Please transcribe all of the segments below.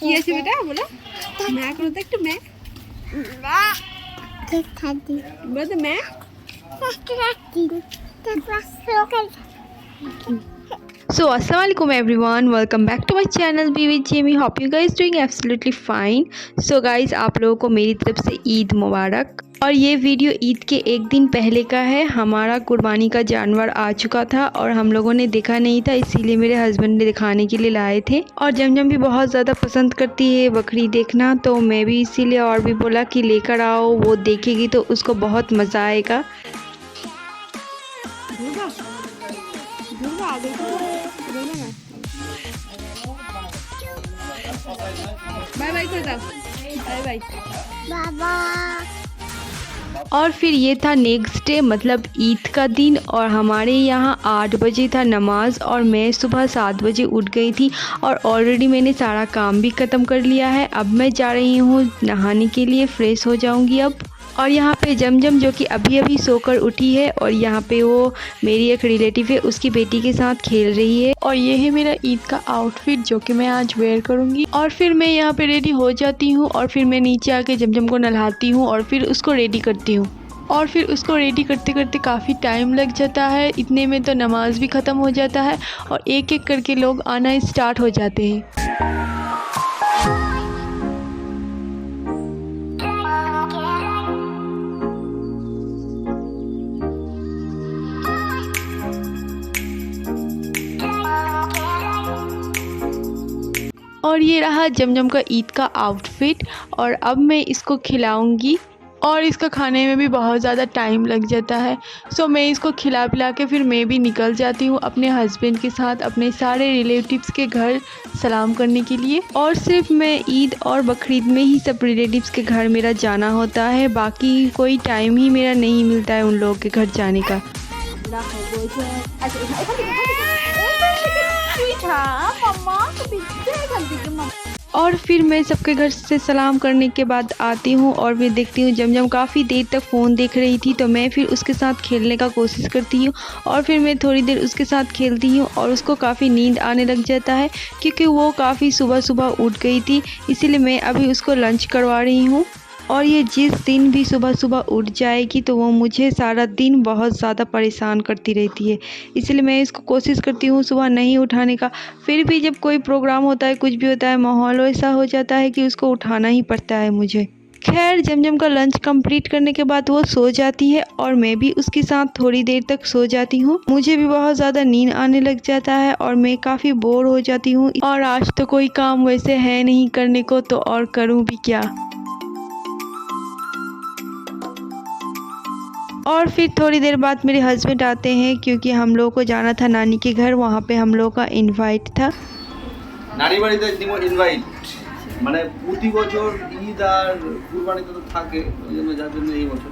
কি আছে বেটা বলো ম্যা করো তো একটু ম্যা বলো তো ম্যা So assalamualaikum everyone, welcome back to my channel Be with Jamie. Hope you guys doing absolutely fine. So guys, आप लोगों को मेरी तरफ से ईद मुबारक। और ये वीडियो ईद के एक दिन पहले का है। हमारा कुर्बानी का जानवर आ चुका था और हम लोगों ने देखा नहीं था, इसीलिए मेरे हस्बैंड ने दिखाने के लिए लाए थे। और जमजम भी बहुत ज़्यादा पसंद करती है बकरी देखना, तो मैं भी इसीलिए और भी बोला कि लेकर आओ, वो देखेगी तो उसको बहुत मज़ा आएगा। बाय बाय कर दो, बाय बाय बाबा। और फिर ये था नेक्स्ट डे, मतलब ईद का दिन, और हमारे यहाँ 8 बजे था नमाज और मैं सुबह 7 बजे उठ गई थी और ऑलरेडी मैंने सारा काम भी ख़त्म कर लिया है। अब मैं जा रही हूँ नहाने के लिए, फ़्रेश हो जाऊँगी अब। और यहाँ पे जमजम जो कि अभी अभी सोकर उठी है और यहाँ पे वो मेरी एक रिलेटिव है, उसकी बेटी के साथ खेल रही है। और ये है मेरा ईद का आउटफिट जो कि मैं आज वेयर करूँगी। और फिर मैं यहाँ पे रेडी हो जाती हूँ और फिर मैं नीचे आके जमजम को नहलाती हूँ और फिर उसको रेडी करती हूँ। और फिर उसको रेडी करते करते काफ़ी टाइम लग जाता है, इतने में तो नमाज भी ख़त्म हो जाता है और एक एक करके लोग आना स्टार्ट हो जाते हैं। और ये रहा जमजम का ईद का आउटफिट और अब मैं इसको खिलाऊंगी और इसका खाने में भी बहुत ज़्यादा टाइम लग जाता है। सो मैं इसको खिला पिला के फिर मैं भी निकल जाती हूँ अपने हस्बैंड के साथ अपने सारे रिलेटिव्स के घर सलाम करने के लिए। और सिर्फ मैं ईद और बकरीद में ही सब रिलेटिव्स के घर मेरा जाना होता है, बाकी कोई टाइम ही मेरा नहीं मिलता है उन लोगों के घर जाने का। और फिर मैं सबके घर से सलाम करने के बाद आती हूँ और फिर देखती हूँ जमजम काफ़ी देर तक फ़ोन देख रही थी, तो मैं फिर उसके साथ खेलने का कोशिश करती हूँ और फिर मैं थोड़ी देर उसके साथ खेलती हूँ और उसको काफ़ी नींद आने लग जाता है क्योंकि वो काफ़ी सुबह सुबह उठ गई थी, इसीलिए मैं अभी उसको लंच करवा रही हूँ। और ये जिस दिन भी सुबह सुबह उठ जाएगी तो वो मुझे सारा दिन बहुत ज़्यादा परेशान करती रहती है, इसलिए मैं इसको कोशिश करती हूँ सुबह नहीं उठाने का। फिर भी जब कोई प्रोग्राम होता है, कुछ भी होता है, माहौल ऐसा हो जाता है कि उसको उठाना ही पड़ता है मुझे। खैर जमजम का लंच कंप्लीट करने के बाद वो सो जाती है और मैं भी उसके साथ थोड़ी देर तक सो जाती हूँ। मुझे भी बहुत ज़्यादा नींद आने लग जाता है और मैं काफ़ी बोर हो जाती हूँ और आज तो कोई काम वैसे है नहीं करने को, तो और करूँ भी क्या। और फिर थोड़ी देर बाद मेरे हस्बैंड आते हैं क्योंकि हम लोगों को जाना था नानी के घर, वहाँ पे हम लोगों का इनवाइट था। नानी বাড়িতে দিব ইনভাইট, মানে প্রতি বছর ঈদ আর কুরবানিতে তো থাকে, ওইজন্য যার জন্য এই বছর।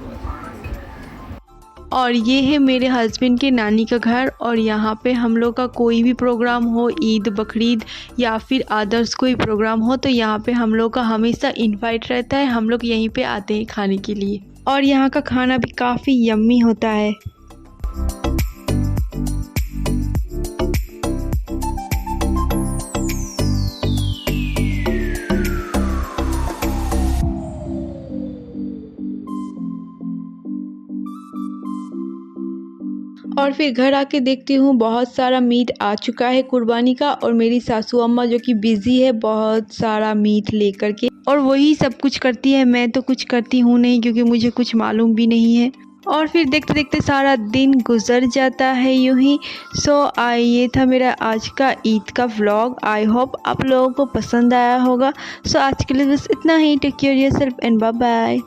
और ये है मेरे हस्बैंड के नानी का घर और यहाँ पे हम लोग का कोई भी प्रोग्राम हो, ईद बकरीद या फिर अदर्स कोई प्रोग्राम हो, तो यहाँ पे हम लोग का हमेशा इनवाइट रहता है, हम लोग यहीं पे आते हैं खाने के लिए। और यहाँ का खाना भी काफ़ी यम्मी होता है। और फिर घर आके देखती हूँ बहुत सारा मीट आ चुका है कुर्बानी का और मेरी सासू अम्मा जो कि बिज़ी है बहुत सारा मीट लेकर के, और वही सब कुछ करती है, मैं तो कुछ करती हूँ नहीं क्योंकि मुझे कुछ मालूम भी नहीं है। और फिर देखते देखते सारा दिन गुजर जाता है यूं ही। सो ये था मेरा आज का ईद का व्लॉग। आई होप आप लोगों को पसंद आया होगा। सो आज के लिए बस इतना ही। Take care yourself and bye bye.